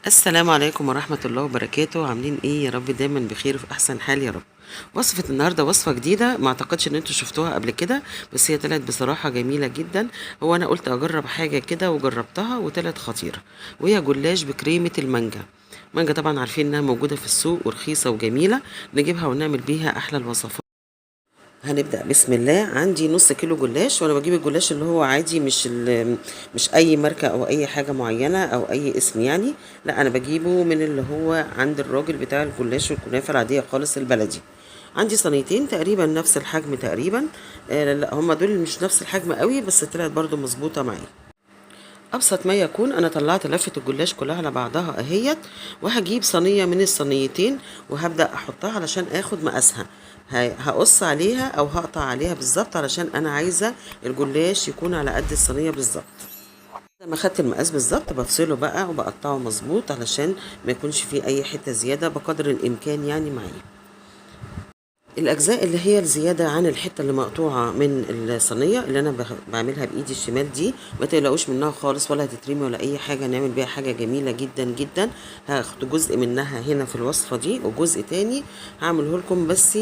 السلام عليكم ورحمة الله وبركاته. عاملين ايه؟ يا رب دايما بخير وفي احسن حال يا رب. وصفة النهاردة وصفة جديدة، ما اعتقدش ان انتوا شفتوها قبل كده، بس هي طلعت بصراحة جميلة جدا. هو انا قلت اجرب حاجة كده وجربتها وطلعت خطيرة، وهي جلاش بكريمة المانجا. مانجا طبعا عارفين انها موجودة في السوق ورخيصة وجميلة، نجيبها ونعمل بيها احلى الوصفات. هنبدأ بسم الله. عندي نص كيلو جلاش، وانا بجيب الجلاش اللي هو عادي، مش اي ماركة او اي حاجة معينة او اي اسم يعني. لا، انا بجيبه من اللي هو عند الراجل بتاع الجلاش والكنافة العادية خالص البلدي. عندي صينيتين تقريبا نفس الحجم تقريبا. لا، هما دول مش نفس الحجم قوي، بس طلعت برضو مظبوطة معايا. ابسط ما يكون انا طلعت لفه الجلاش كلها على بعضها اهيت، وهجيب صينيه من الصينيتين وهبدا احطها علشان اخد مقاسها. هقص عليها او هقطع عليها بالظبط، علشان انا عايزه الجلاش يكون على قد الصينيه بالظبط. لما خدت المقاس بالظبط بفصله بقى وبقطعه مظبوط، علشان ما يكونش فيه اي حته زياده بقدر الامكان يعني معايا. الاجزاء اللي هي الزياده عن الحته اللي مقطوعه من الصينيه اللي انا بعملها بايدي الشمال دي، ما تقلقوش منها خالص ولا هتترمي ولا اي حاجه، نعمل بيها حاجه جميله جدا جدا. هاخد جزء منها هنا في الوصفه دي، وجزء تاني هعمله لكم، بس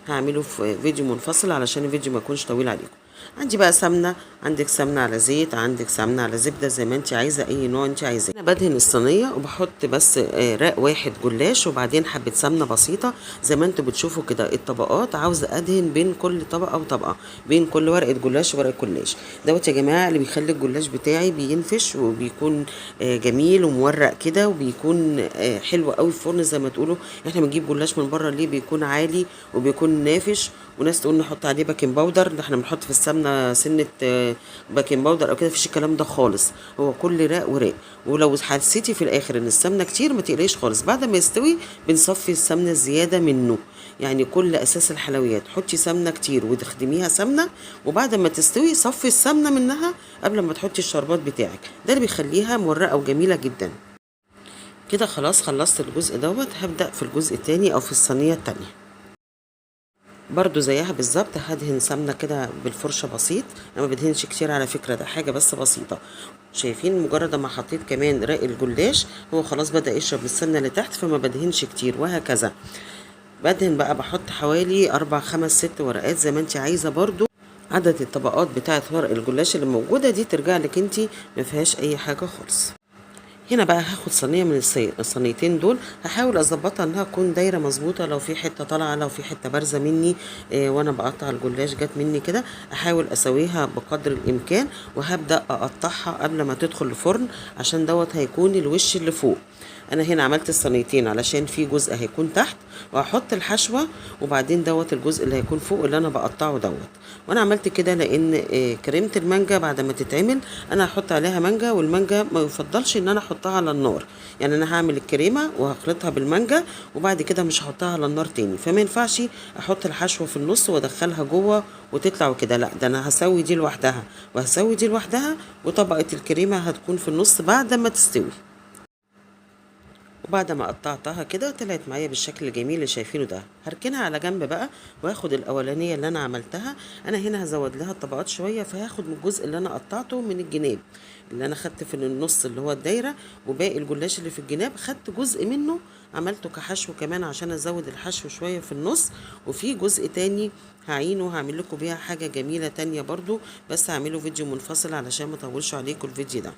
هعمله في فيديو منفصل علشان الفيديو ما يكونش طويل عليكم. عندي بقى سمنه، عندك سمنه على زيت، عندك سمنه على زبده، زي ما انت عايزه، اي نوع انت عايزاه. انا بدهن الصينيه وبحط بس راق واحد جلاش، وبعدين حبه سمنه بسيطه زي ما انتوا بتشوفوا كده الطبقات. عاوزه ادهن بين كل طبقه وطبقه، بين كل ورقه جلاش وورقه جلاش. دوت يا جماعه اللي بيخلي الجلاش بتاعي بينفش وبيكون جميل ومورق كده، وبيكون حلو قوي في الفرن. زي ما تقولوا احنا بنجيب جلاش من بره ليه بيكون عالي وبيكون نافش، وناس تقول نحط عليه باكنج باودر، ده احنا بنحط في السمنه سنه باكنج باودر او كده، مفيش الكلام ده خالص. هو كل راق وراق. ولو حسيتي في الاخر ان السمنه كتير ما تقليش خالص، بعد ما يستوي بنصفي السمنه الزياده منه. يعني كل اساس الحلويات حطي سمنه كتير وتخدميها سمنه، وبعد ما تستوي صفي السمنه منها قبل ما تحطي الشربات بتاعك، ده اللي بيخليها مورقه وجميله جدا. كده خلاص خلصت الجزء دوت. هبدأ في الجزء التاني او في الصينيه التانيه. برضو زيها بالظبط هدهن سمنة كده بالفرشة بسيط. انا ما بدهنش كتير على فكرة، ده حاجة بس بسيطة. شايفين مجرد ما حطيت كمان رق الجلاش هو خلاص بدأ يشرب السمنة اللي تحت، فما بدهنش كتير، وهكذا. بدهن بقى، بحط حوالي 4 5 6 ورقات زي ما انت عايزة. برضو عدد الطبقات بتاعت ورق الجلاش اللي موجودة دي ترجع لك انت، ما فيهاش اي حاجة خالص. هنا بقى هاخد صينيه من الصينيتين دول، هحاول اظبطها انها تكون دايره مظبوطه. لو في حته طالعه، لو في حته بارزه مني وانا بقطع الجلاش جت مني كده، احاول اسويها بقدر الامكان، وهبدا اقطعها قبل ما تدخل الفرن، عشان دوت هيكون الوش اللي فوق. انا هنا عملت الصينيتين علشان في جزء هيكون تحت وهحط الحشوه، وبعدين دوت الجزء اللي هيكون فوق اللي انا بقطعه دوت. وانا عملت كده لان كريمه المانجا بعد ما تتعمل انا هحط عليها مانجا، والمانجا ما يفضلش ان انا احطها على النار. يعني انا هعمل الكريمه وهخلطها بالمانجا، وبعد كده مش هحطها على النار تاني، فما ينفعش احط الحشوه في النص وادخلها جوه وتطلع وكده. لا، ده انا هسوي دي لوحدها وهسوي دي لوحدها، وطبقه الكريمه هتكون في النص بعد ما تستوي. وبعد ما قطعتها كده طلعت معايا بالشكل الجميل اللي شايفينه ده. هركنها على جنب بقى، واخد الاولانيه اللي انا عملتها. انا هنا هزود لها الطبقات شويه، فهاخد من الجزء اللي انا قطعته من الجناب، اللي انا خدت في النص اللي هو الدايره، وباقي الجلاش اللي في الجناب خدت جزء منه عملته كحشو كمان عشان ازود الحشو شويه في النص. وفي جزء تاني هعينه، هعمل لكم بيها حاجه جميله تانية برضو، بس هعمله فيديو منفصل علشان ما اطولش عليكم الفيديو ده.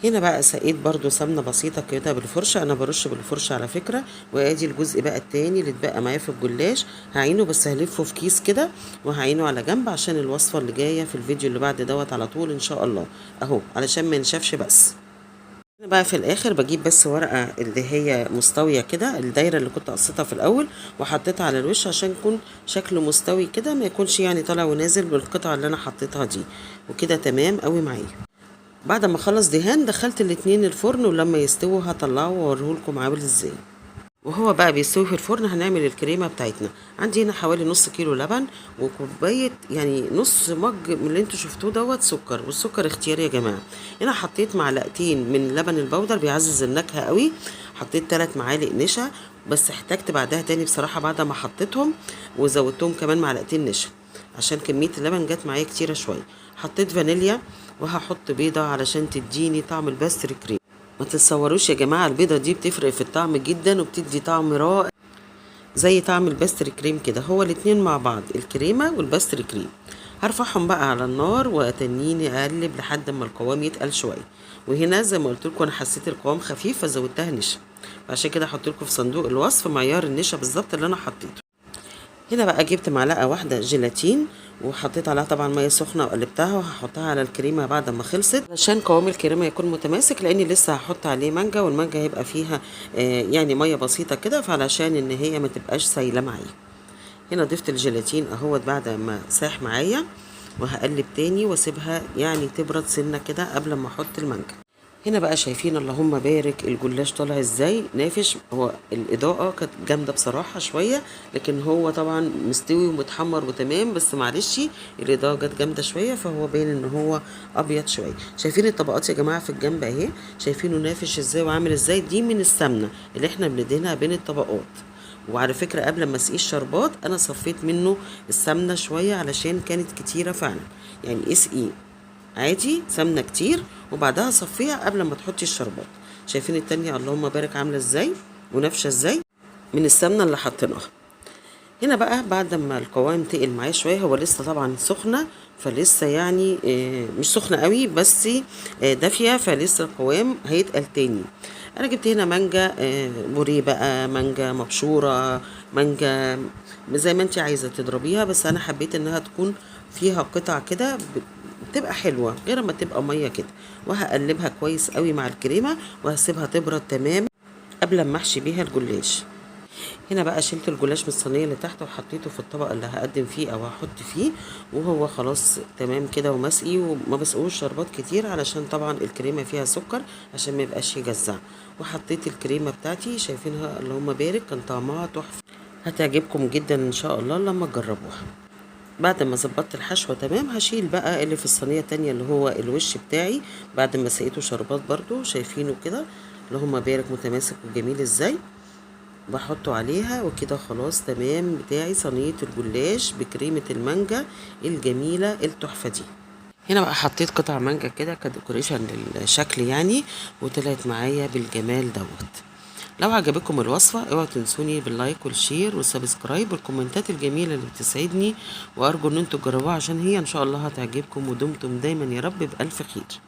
هنا بقى سقيت برضو سمنة بسيطة كده بالفرشة، انا برش بالفرشة على فكرة. وادي الجزء بقى التاني اللي اتبقى معايا في الجلاش، هعينه بس هلفه في كيس كده وهعينه على جنب عشان الوصفة اللي جاية في الفيديو اللي بعد دوت على طول ان شاء الله، اهو علشان ما ينشفش. بس هنا بقى في الاخر بجيب بس ورقة اللي هي مستوية كده، الدايرة اللي كنت قصيتها في الاول، وحطيتها على الوش عشان يكون شكله مستوي كده، ما يكونش يعني طالع ونازل بالقطعة اللي انا حطيتها دي. وكده تمام قوي معايا. بعد ما اخلص دهان دخلت الاتنين الفرن، ولما يستووا هطلعه واوريهولكم عامل ازاي. وهو بقى بيستوي في الفرن هنعمل الكريمه بتاعتنا. عندي هنا حوالي نص كيلو لبن، وكوبايه يعني نص مج من اللي انتوا شفتوه دوت سكر، والسكر اختياري يا جماعه. هنا حطيت معلقتين من لبن البودر بيعزز النكهه قوي، حطيت 3 معالق نشا، بس احتجت بعدها تاني بصراحه بعد ما حطيتهم، وزودتهم كمان معلقتين نشا عشان كميه اللبن جت معايا كتيره شويه. حطيت فانيليا، وهحط بيضه علشان تديني طعم الباستري كريم. ما تتصوروش يا جماعة، البيضة دي بتفرق في الطعم جدا وبتدي طعم رائع زي طعم الباستري كريم كده. هو الاتنين مع بعض، الكريمة والباستري كريم. هرفعهم بقى على النار واتنيني اقلب لحد ما القوام يتقل شويه. وهنا زي ما قلت لكم انا حسيت القوام خفيف فزودتها نشا، عشان كده هحط لكم في صندوق الوصف معيار النشا بالظبط اللي انا حطيته. هنا بقى جبت معلقه واحده جيلاتين وحطيت عليها طبعا ميه سخنه وقلبتها، وهحطها على الكريمه بعد ما خلصت عشان قوام الكريمه يكون متماسك، لاني لسه هحط عليه مانجا والمانجا هيبقى فيها يعني ميه بسيطه كده، فعلشان ان هي ما تبقاش سايله معايا. هنا ضفت الجيلاتين اهوت بعد ما ساح معايا، وهقلب تاني واسيبها يعني تبرد سنه كده قبل ما احط المانجا. هنا بقى شايفين اللهم بارك الجلاش طالع ازاي نافش. هو الاضاءه كانت جامده بصراحه شويه، لكن هو طبعا مستوي ومتحمر وتمام، بس معلش الاضاءه جت جامده شويه فهو باين ان هو ابيض شويه. شايفين الطبقات يا جماعه في الجنب اهي، شايفينه نافش ازاي وعامل ازاي. دي من السمنه اللي احنا بندهنها بين الطبقات. وعلى فكرة قبل ما اسقيه الشربات انا صفيت منه السمنة شوية علشان كانت كتيرة فعلا. يعني اسقيه عادي سمنة كتير وبعدها صفيها قبل ما تحطي الشربات. شايفين التانية اللهم بارك عاملة ازاي ونافشة ازاي من السمنة اللي حطيناها. هنا بقى بعد ما القوام تقل معايا شويه، هو لسه طبعا سخنه فلسه يعني مش سخنه قوي بس دافيه، فلسه القوام هيتقل تاني. انا جبت هنا مانجا بوريه بقى، مانجا مبشوره، مانجا زي ما انت عايزه تضربيها، بس انا حبيت انها تكون فيها قطع كده بتبقى حلوه غير ما تبقى ميه كده. وهقلبها كويس قوي مع الكريمه وهسيبها تبرد تمام قبل ما احشي بيها الجلاش. هنا بقى شلت الجلاش من الصينيه اللي تحت وحطيته في الطبق اللي هقدم فيه او هحط فيه، وهو خلاص تمام كده ومسقي، وما بسقوش شربات كتير علشان طبعا الكريمه فيها سكر عشان ما يبقاش يجزع. وحطيت الكريمه بتاعتي شايفينها اللهم بارك، كان طعمها تحفه، هتعجبكم جدا ان شاء الله لما تجربوها. بعد ما ظبطت الحشوه تمام هشيل بقى اللي في الصينيه التانية اللي هو الوش بتاعي بعد ما سقيته شربات برضو. شايفينه كده اللهم بارك متماسك وجميل ازاي. بحطه عليها وكده خلاص تمام بتاعي صينية الجلاش بكريمة المانجا الجميلة التحفة دي. هنا بقى حطيت قطع مانجا كده كديكوريشن للشكل يعني، وطلعت معايا بالجمال دوت. لو عجبكم الوصفة اوعوا تنسوني باللايك والشير والسبسكرايب والكومنتات الجميلة اللي بتسعدني، وارجو ان انتوا تجربوها عشان هي ان شاء الله هتعجبكم. ودمتم دايما يا رب بألف خير.